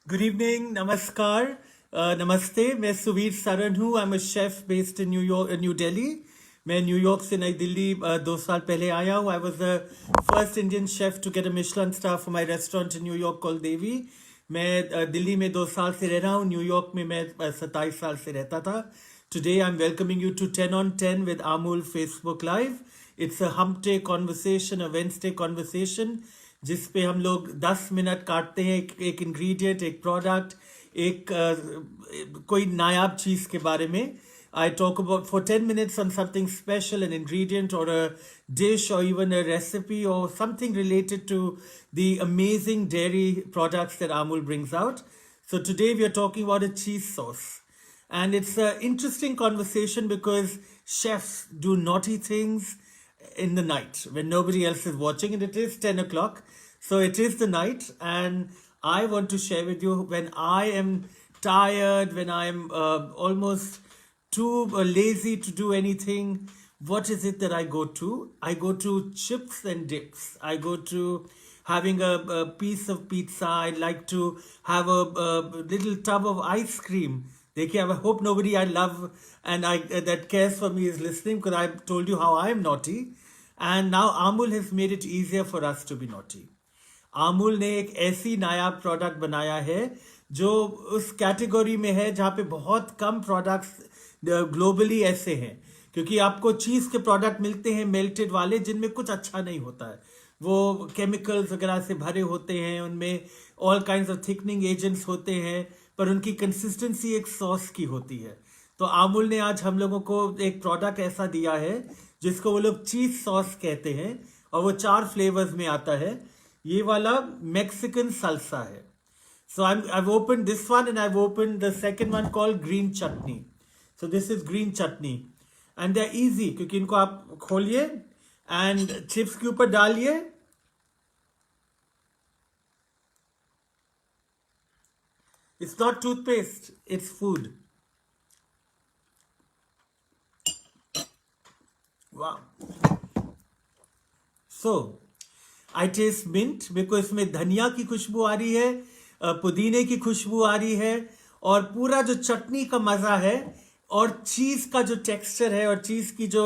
Good evening, नमस्कार, नमस्ते। मैं सुवीर सरन हूँ। I am a chef based in New York, new Delhi. मैं न्यूयॉर्क से नई दिल्ली 2 साल पहले आया हूँ। I was the first Indian chef to get a Michelin star for my restaurant in New York called Devi. मैं दिल्ली में 2 साल से रह रहा हूँ। न्यूयॉर्क में मैं 27 साल से रहता था। Today I am welcoming you to 10 on 10 with Amul Facebook Live. It's a hump day conversation, a Wednesday conversation, जिस पे हम लोग 10 मिनट काटते हैं एक इंग्रेडिएंट, एक प्रोडक्ट, कोई नायाब चीज़ के बारे में। I talk about for 10 minutes on something special, an ingredient or a dish or even a recipe or something related to the amazing dairy products that Amul brings out. So today we are talking about a cheese sauce. And it's an interesting conversation because chefs do naughty things in the night when nobody else is watching, and it is 10 o'clock. So it is the night, and I want to share with you when I am tired, when I'm almost too lazy to do anything. What is it that I go to? I go to chips and dips. I go to having a piece of pizza. I like to have a little tub of ice cream. देखिए, I hope nobody I love and I that cares for me is listening, because I've told you how I am naughty, and now Amul has made it easier for us to be naughty. आमूल ने एक ऐसी नायाब product बनाया है जो उस category में है जहाँ पे बहुत कम प्रोडक्ट्स ग्लोबली ऐसे हैं, क्योंकि आपको चीज़ के प्रोडक्ट मिलते हैं मेल्टेड वाले जिनमें कुछ अच्छा नहीं होता है। वो केमिकल्स वगैरह से भरे होते हैं, उनमें all kinds of thickening agents होते हैं, पर उनकी कंसिस्टेंसी एक सॉस की होती है। तो आमूल ने आज हम लोगों को एक प्रोडक्ट ऐसा दिया है जिसको वो लोग चीज सॉस कहते हैं, और वो 4 फ्लेवर्स में आता है। ये वाला मेक्सिकन सल्सा है। So I've opened this one, and I've opened the second one called green chutney. So this is green chutney, and they're easy क्योंकि इनको आप खोलिए and चिप्स के ऊपर डालिए। It's not toothpaste, it's food. Wow. So I taste mint because इसमें धनिया की खुशबू आ रही है, पुदीने की खुशबू आ रही है, और पूरा जो चटनी का मज़ा है, और चीज़ का जो टेक्सचर है, और चीज़ की जो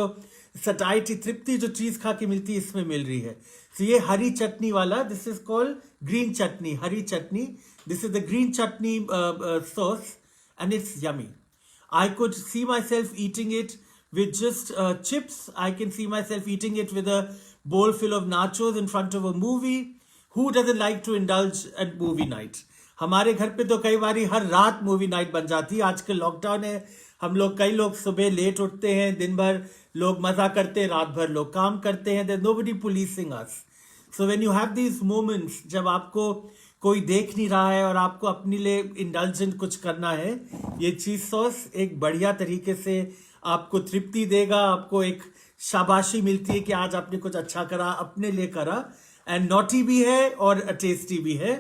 सटाइटी, तृप्ति जो चीज़ खा के मिलती है, इसमें मिल रही है। तो ये हरी चटनी वाला, this is called green chutney, Hari chutney. This is the green chutney sauce, and it's yummy. I could see myself eating it with just chips. I can see myself eating it with a bowl full of nachos in front of a movie. Who doesn't like to indulge at movie night? हमारे घर पे तो कई बारी हर रात movie night बन जाती है। आजकल लॉकडाउन है, हम लोग कई लोग सुबह लेट उठते हैं, दिन भर लोग मजा करते हैं, रात भर लोग काम करते हैं। There's nobody policing us. So when you have these moments, जब आपको कोई देख नहीं रहा है और आपको अपने लिए इंडल्जेंट कुछ करना है, ये चीज सॉस एक बढ़िया तरीके से आपको तृप्ति देगा। आपको एक शाबाशी मिलती है कि आज आपने कुछ अच्छा करा, अपने लिए करा, एंड नॉटी भी है और टेस्टी भी है।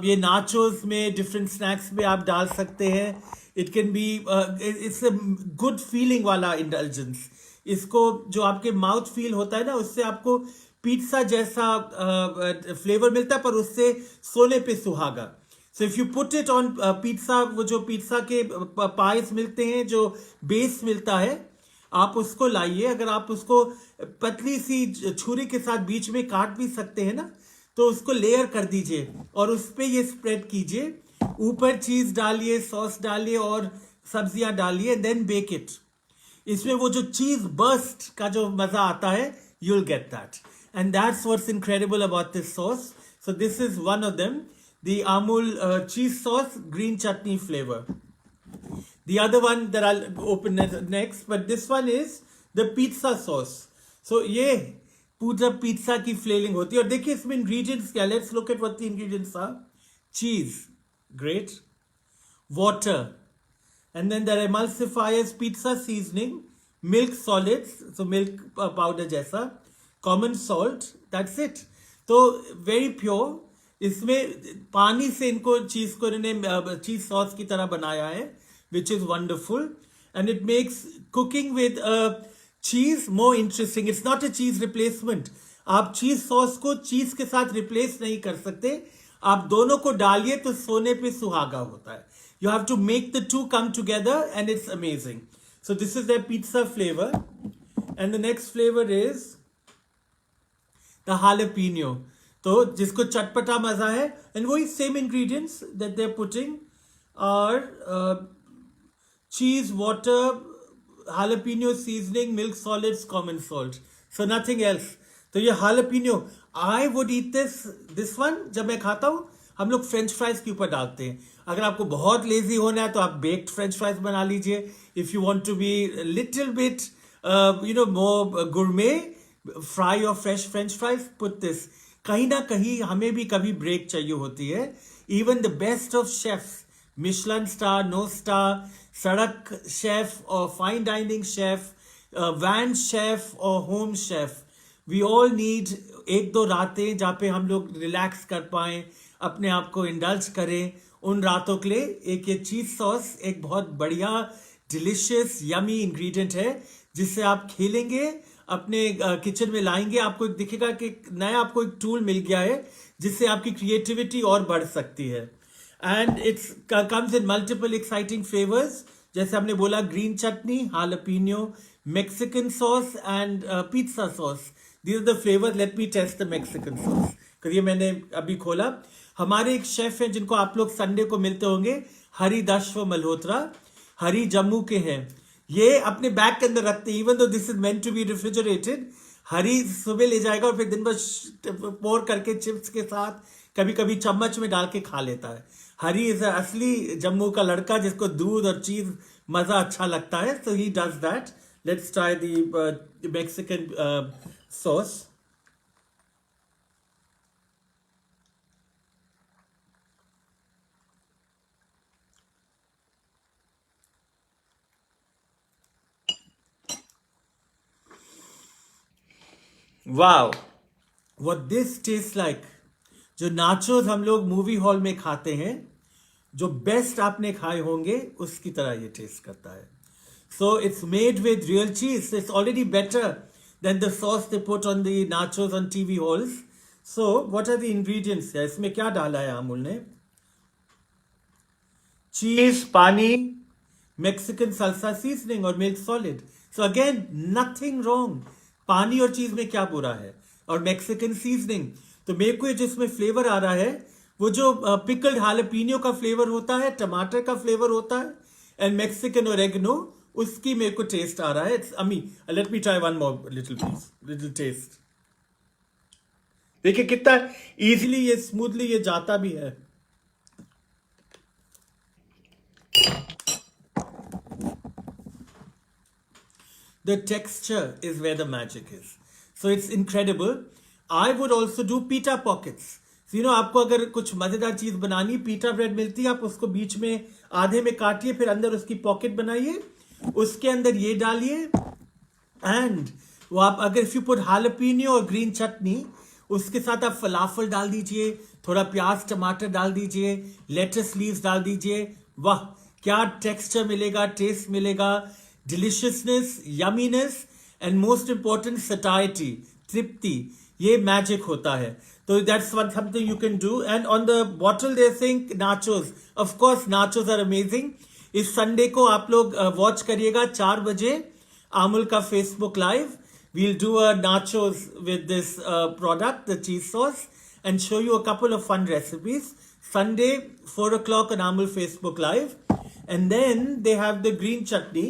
ये नाचोस में, डिफरेंट स्नैक्स में आप डाल सकते हैं। It can be, it's a good feeling वाला इंडल्जेंस। इसको जो आपके माउथ फील होता है ना, उससे आपको पिज्जा जैसा फ्लेवर मिलता है, पर उससे सोने पे सुहागा। So if you put it on pizza, वो जो पिज्जा के पाइस मिलते हैं, जो बेस मिलता है, आप उसको लाइए। अगर आप उसको पतली सी छुरी के साथ बीच में काट भी सकते हैं ना, तो उसको लेयर कर दीजिए और उस पर ये स्प्रेड कीजिए। ऊपर चीज डालिए, सॉस डालिए और सब्जियां डालिए, देन बेक इट। इसमें वो जो चीज बर्स्ट का जो मजा आता है, you'll get that. And that's what's incredible about this sauce. So this is one of them, the Amul cheese sauce green chutney flavor. The other one that I'll open next, but this one is the pizza sauce. So ये पूरा pizza की flavouring होती है। और देखिए इसमें ingredients क्या, let's look at what the ingredients are. Cheese, great, water, and then there are emulsifiers, pizza seasoning, milk solids, so milk powder जैसा, common salt, that's it. तो very pure। इसमें पानी से इनको चीज को इन्होंने चीज सॉस की तरह बनाया है, which is wonderful, and it makes cooking with cheese more interesting. It's not a cheese replacement. आप चीज सॉस को चीज के साथ रिप्लेस नहीं कर सकते। आप दोनों को डालिए तो सोने पे सुहागा होता है. You have to make the two come together and it's amazing. So this is their pizza flavor. And the next flavor is the jalapeno. तो जिसको चटपटा मजा है, and वही same ingredients that they're putting are cheese, water, jalapeno seasoning, milk solids, common salt. So nothing else. तो ये jalapeno, I would eat this one. जब मैं खाता हूँ, हम लोग फ्रेंच फ्राइज के ऊपर डालते हैं. अगर आपको बहुत लेजी होना है तो आप बेक्ड फ्रेंच फ्राइज बना लीजिए. If you want to be little bit more gourmet, fry और fresh French fries, put this. कहीं ना कहीं हमें भी कभी ब्रेक चाहिए होती है. Even the best of chefs, Michelin star, no star, सड़क शेफ और fine dining chef, van chef और home chef, we all need एक दो रातें जहाँ पे हम लोग रिलैक्स कर पाए, अपने आप को इंडल्ज करें. उन रातों के लिए एक ये चीज सॉस एक बहुत बढ़िया डिलिशियस यमी इंग्रेडिएंट है, जिससे आप खेलेंगे, अपने किचन में लाएंगे. आपको एक दिखेगा कि नया आपको एक टूल मिल गया है जिससे आपकी क्रिएटिविटी और बढ़ सकती है. And it's comes in multiple exciting flavours, जैसे हमने बोला green chutney, jalapeno, Mexican sauce and pizza sauce. These are the flavors. Let me test the Mexican sauce. क्योंकि ये मैंने अभी खोला. हमारे एक शेफ हैं जिनको आप लोग संडे को मिलते होंगे, हरी दश्व मल्होत्रा. हरी जम्मू के हैं. ये अपने बैग के अंदर रखते हैं, even though this is meant to be refrigerated. हरी सुबह ले जाएगा और फिर दिन भर पोर करके चिप्स के साथ, कभी कभी चम्मच में डाल के खा लेता है. हरी इज असली जम्मू का लड़का जिसको दूध और चीज मजा अच्छा लगता है. So he does that. Let's try the Mexican sauce. Wow, what this tastes like. जो नाचोस हम लोग मूवी हॉल में खाते हैं, जो बेस्ट आपने खाए होंगे, उसकी तरह ये टेस्ट करता है. So it's made with real cheese. It's already better than the sauce they put on the nachos on TV halls. So, what are the ingredients here? इसमें क्या डाला है अमूल ने? चीज, पानी, मेक्सिकन सल्सा सीजनिंग और milk solid. So again nothing wrong. पानी और चीज में क्या बुरा है? और मेक्सिकन सीजनिंग. तो मेरे को जिसमें फ्लेवर आ रहा है, वो जो पिकल्ड हालापिनो का फ्लेवर होता है, टमाटर का फ्लेवर होता है, एंड मेक्सिकन ओरेगनो, उसकी मेरे को टेस्ट आ रहा है. इट्स अमी. Let me try one more little piece, little taste. देखिए कितना इजीली ये स्मूथली ये जाता भी है. The texture is where the magic is. So it's incredible. I would also do pita pockets. So, आपको अगर कुछ मजेदार चीज बनानी, पीटा ब्रेड मिलती है, आप उसको बीच में आधे में काटिए, फिर अंदर उसकी पॉकेट बनाइए, उसके अंदर ये डालिए, एंड वो आप अगर इफ यू पुट हालापिनो और ग्रीन चटनी, उसके साथ आप फलाफल डाल दीजिए, थोड़ा प्याज टमाटर डाल दीजिए, लेटस लीव्स डाल दीजिए. वाह, क्या टेक्सचर मिलेगा, टेस्ट मिलेगा, deliciousness, yumminess, and most important satiety, तृप्ति. ये मैजिक होता है. तो that's one something you can do. And on the bottle they sing nachos. Of course nachos are amazing. इस संडे को आप लोग वॉच करिएगा 4 बजे आमुल का Facebook live. We'll do a nachos with this product, the cheese sauce, and show you a couple of fun recipes. Sunday, 4 o'clock on Amul Facebook Live. And then they have the green chutney.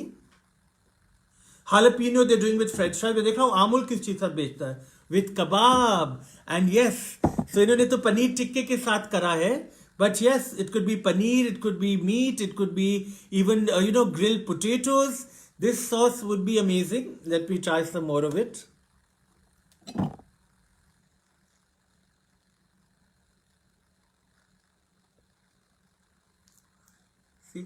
Jalapeno they're doing with French fries. मैं देख रहा हूँ Amul किस चीज साथ बेचता है? With kebab. And yes, so इन्होंने तो पनीर टिक्के के साथ करा है. But yes, it could be paneer, it could be meat, it could be even, grilled potatoes. This sauce would be amazing. Let me try some more of it. See?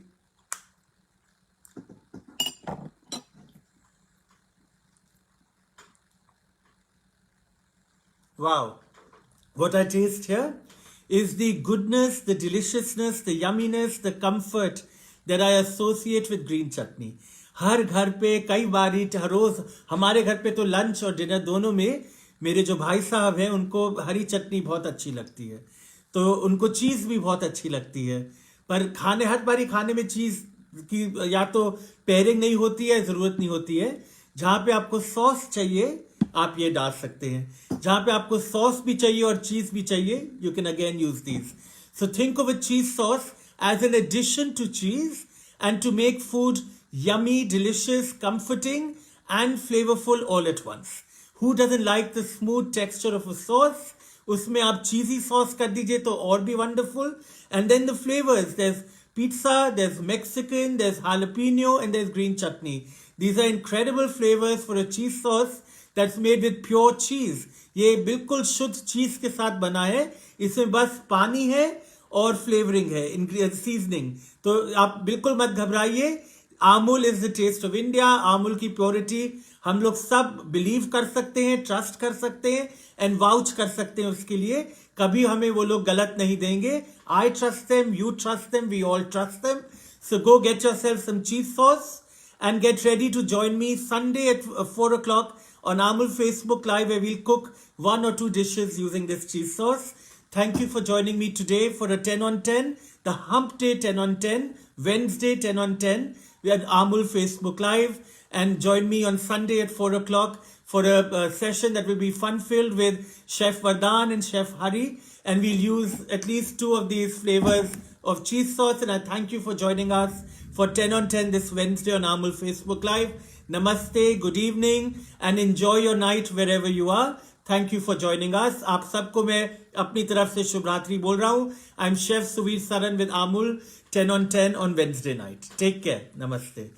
Wow. What I taste here is the goodness, the deliciousness, the yumminess, the comfort that I associate with green chutney. हर घर पे कई बारी, हर रोज हमारे घर पे तो lunch और dinner दोनों में मेरे जो भाई साहब हैं उनको हरी चटनी बहुत अच्छी लगती है. तो उनको चीज भी बहुत अच्छी लगती है। पर खाने हर बारी खाने में चीज की या तो पेयरिंग नहीं होती है, जरूरत नहीं होती है। जहां पे आपको सॉस चाहिए आप ये डाल सकते हैं, जहां पे आपको सॉस भी चाहिए और चीज भी चाहिए, you can again use these. So think of a चीज sauce as an addition to cheese and to make food yummy, delicious, comforting and flavorful all at once. Who doesn't like the smooth texture of a sauce? उसमें आप cheesy sauce कर दीजिए तो और भी wonderful. And then the flavors, there's pizza, there's Mexican, there's jalapeno and there's green chutney. These are incredible flavors for a cheese sauce that's made with pure cheese. ये बिल्कुल शुद्ध चीज के साथ बना है, इसमें बस पानी है और फ्लेवरिंग है, सीजनिंग। तो आप बिल्कुल मत घबराइए। Amul is the taste of India. Amul की प्योरिटी हम लोग सब बिलीव कर सकते हैं, ट्रस्ट कर सकते हैं एंड वाउच कर सकते हैं उसके लिए। कभी हमें वो लोग गलत नहीं देंगे। I trust them, you trust them, we all trust them. So go get yourself some cheese sauce and get ready to join me Sunday at 4 o'clock on Amul Facebook Live, where we'll cook 1 or 2 dishes using this cheese sauce. Thank you for joining me today for a 10 on 10, the Hump Day 10 on 10, Wednesday 10 on 10. We are at Amul Facebook Live, and join me on Sunday at 4 o'clock for a session that will be fun-filled with Chef Vardhan and Chef Hari, and we'll use at least 2 of these flavors of cheese sauce. And I thank you for joining us for 10 on 10 this Wednesday on Amul Facebook Live. Namaste, good evening, and enjoy your night wherever you are. Thank you for joining us. आप सबको मैं अपनी तरफ से शुभ रात्रि बोल रहा हूँ. I'm Chef Suvir Saran with Amul 10 on 10 on Wednesday night. Take care. Namaste.